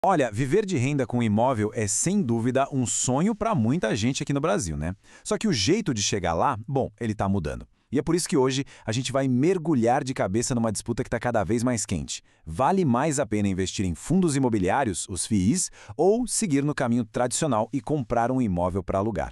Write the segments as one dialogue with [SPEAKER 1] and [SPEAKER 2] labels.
[SPEAKER 1] Olha, viver de renda com imóvel é sem dúvida um sonho para muita gente aqui no Brasil, né? Só que o jeito de chegar lá, bom, ele está mudando. E é por isso que hoje a gente vai mergulhar de cabeça numa disputa que está cada vez mais quente. Vale mais a pena investir em fundos imobiliários, os FIIs, ou seguir no caminho tradicional e comprar um imóvel para alugar?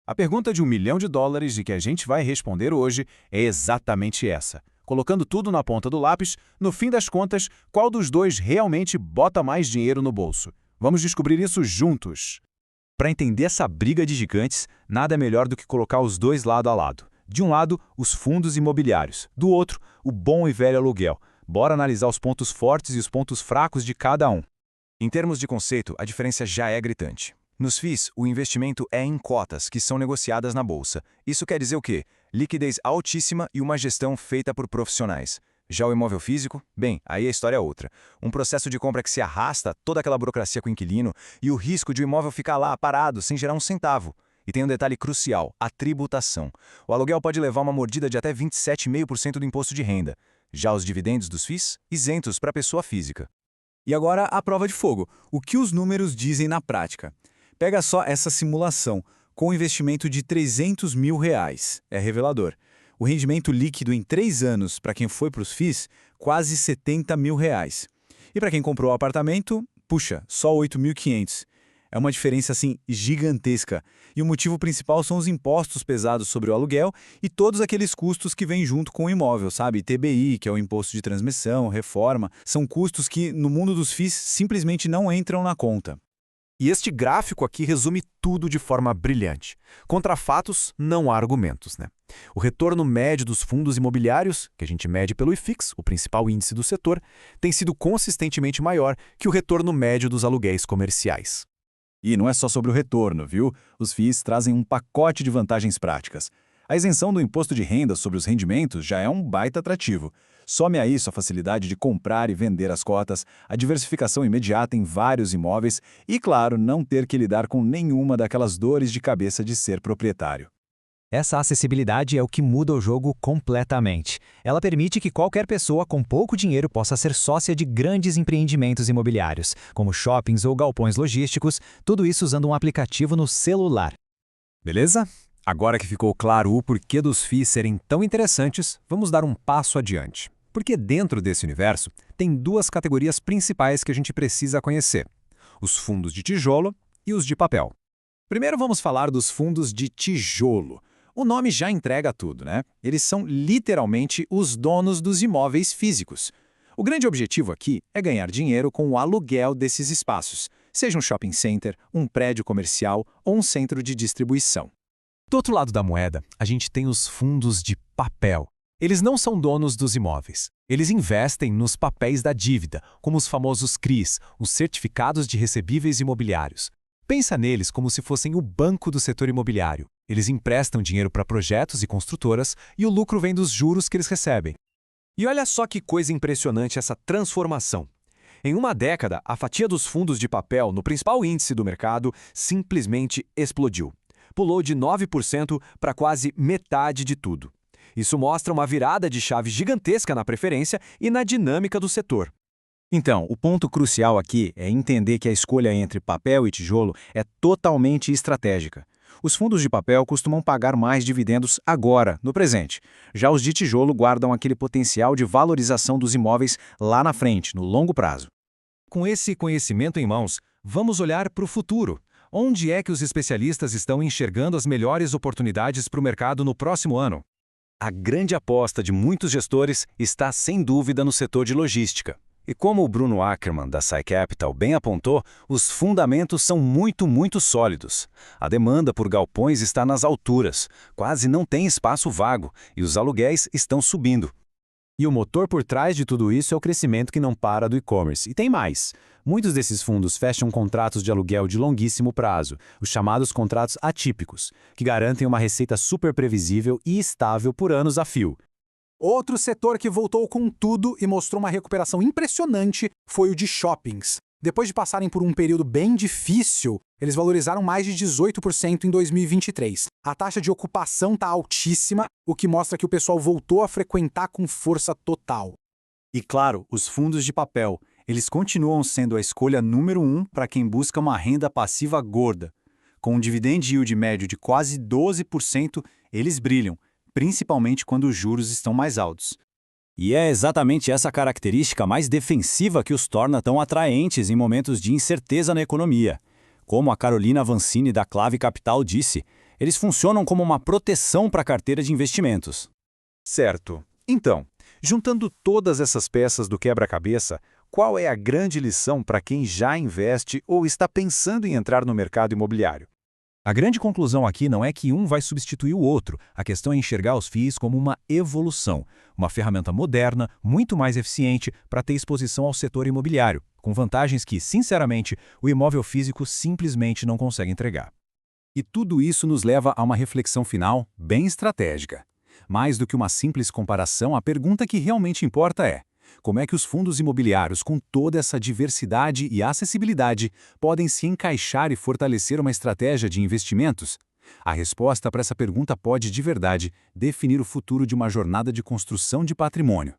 [SPEAKER 1] A pergunta de US$ 1 milhão e que a gente vai responder hoje é exatamente essa. Colocando tudo na ponta do lápis, no fim das contas, qual dos dois realmente bota mais dinheiro no bolso? Vamos descobrir isso juntos. Para entender essa briga de gigantes, nada melhor do que colocar os dois lado a lado. De um lado, os fundos imobiliários. Do outro, o bom e velho aluguel. Bora analisar os pontos fortes e os pontos fracos de cada um. Em termos de conceito, a diferença já é gritante. Nos FIIs, o investimento é em cotas, que são negociadas na bolsa. Isso quer dizer o quê? Liquidez altíssima e uma gestão feita por profissionais. Já o imóvel físico? Bem, aí a história é outra. Um processo de compra que se arrasta, toda aquela burocracia com o inquilino e o risco de o imóvel ficar lá parado, sem gerar um centavo. E tem um detalhe crucial, a tributação. O aluguel pode levar uma mordida de até 27,5% do imposto de renda. Já os dividendos dos FIIs, isentos para a pessoa física.
[SPEAKER 2] E agora a prova de fogo. O que os números dizem na prática? Pega só essa simulação, com um investimento de R$ 300 mil. É revelador. O rendimento líquido em 3 anos, para quem foi para os FIIs, quase R$ 70 mil. E para quem comprou o apartamento, puxa, só 8.500. É uma diferença assim gigantesca. E o motivo principal são os impostos pesados sobre o aluguel e todos aqueles custos que vêm junto com o imóvel, sabe? ITBI, que é o imposto de transmissão, reforma, são custos que no mundo dos FIIs simplesmente não entram na conta.
[SPEAKER 3] E este gráfico aqui resume tudo de forma brilhante. Contra fatos, não há argumentos, né? O retorno médio dos fundos imobiliários, que a gente mede pelo IFIX, o principal índice do setor, tem sido consistentemente maior que o retorno médio dos aluguéis comerciais.
[SPEAKER 4] E não é só sobre o retorno, viu? Os FIIs trazem um pacote de vantagens práticas. A isenção do imposto de renda sobre os rendimentos já é um baita atrativo. Some a isso a facilidade de comprar e vender as cotas, a diversificação imediata em vários imóveis e, claro, não ter que lidar com nenhuma daquelas dores de cabeça de ser proprietário.
[SPEAKER 5] Essa acessibilidade é o que muda o jogo completamente. Ela permite que qualquer pessoa com pouco dinheiro possa ser sócia de grandes empreendimentos imobiliários, como shoppings ou galpões logísticos, tudo isso usando um aplicativo no celular.
[SPEAKER 3] Beleza? Agora que ficou claro o porquê dos FIIs serem tão interessantes, vamos dar um passo adiante. Porque dentro desse universo, tem 2 categorias principais que a gente precisa conhecer: os fundos de tijolo e os de papel. Primeiro vamos falar dos fundos de tijolo. O nome já entrega tudo, né? Eles são literalmente os donos dos imóveis físicos. O grande objetivo aqui é ganhar dinheiro com o aluguel desses espaços, seja um shopping center, um prédio comercial ou um centro de distribuição.
[SPEAKER 5] Do outro lado da moeda, a gente tem os fundos de papel. Eles não são donos dos imóveis. Eles investem nos papéis da dívida, como os famosos CRIs, os Certificados de Recebíveis Imobiliários. Pensa neles como se fossem o banco do setor imobiliário. Eles emprestam dinheiro para projetos e construtoras e o lucro vem dos juros que eles recebem.
[SPEAKER 3] E olha só que coisa impressionante essa transformação. Em uma década, a fatia dos fundos de papel no principal índice do mercado simplesmente explodiu. Pulou de 9% para quase metade de tudo. Isso mostra uma virada de chave gigantesca na preferência e na dinâmica do setor.
[SPEAKER 4] Então, o ponto crucial aqui é entender que a escolha entre papel e tijolo é totalmente estratégica. Os fundos de papel costumam pagar mais dividendos agora, no presente. Já os de tijolo guardam aquele potencial de valorização dos imóveis lá na frente, no longo prazo.
[SPEAKER 3] Com esse conhecimento em mãos, vamos olhar para o futuro. Onde é que os especialistas estão enxergando as melhores oportunidades para o mercado no próximo ano? A grande aposta de muitos gestores está, sem dúvida, no setor de logística. E como o Bruno Ackerman, da Sci Capital, bem apontou, os fundamentos são muito sólidos. A demanda por galpões está nas alturas, quase não tem espaço vago, e os aluguéis estão subindo.
[SPEAKER 1] E o motor por trás de tudo isso é o crescimento que não para do e-commerce. E tem mais. Muitos desses fundos fecham contratos de aluguel de longuíssimo prazo, os chamados contratos atípicos, que garantem uma receita super previsível e estável por anos a fio.
[SPEAKER 6] Outro setor que voltou com tudo e mostrou uma recuperação impressionante foi o de shoppings. Depois de passarem por um período bem difícil, eles valorizaram mais de 18% em 2023. A taxa de ocupação está altíssima, o que mostra que o pessoal voltou a frequentar com força total.
[SPEAKER 4] E claro, os fundos de papel.
[SPEAKER 2] Eles continuam sendo a escolha número 1 para quem busca uma renda passiva gorda. Com um dividend yield médio de quase 12%, eles brilham, principalmente quando os juros estão mais altos.
[SPEAKER 4] E é exatamente essa característica mais defensiva que os torna tão atraentes em momentos de incerteza na economia. Como a Carolina Vancini da Clave Capital disse, eles funcionam como uma proteção para a carteira de investimentos.
[SPEAKER 3] Certo. Então, juntando todas essas peças do quebra-cabeça, qual é a grande lição para quem já investe ou está pensando em entrar no mercado imobiliário? A grande conclusão aqui não é que um vai substituir o outro, a questão é enxergar os FIIs como uma evolução, uma ferramenta moderna, muito mais eficiente para ter exposição ao setor imobiliário, com vantagens que, sinceramente, o imóvel físico simplesmente não consegue entregar.
[SPEAKER 2] E tudo isso nos leva a uma reflexão final bem estratégica. Mais do que uma simples comparação, a pergunta que realmente importa é: como é que os fundos imobiliários, com toda essa diversidade e acessibilidade, podem se encaixar e fortalecer uma estratégia de investimentos? A resposta para essa pergunta pode, de verdade, definir o futuro de uma jornada de construção de patrimônio.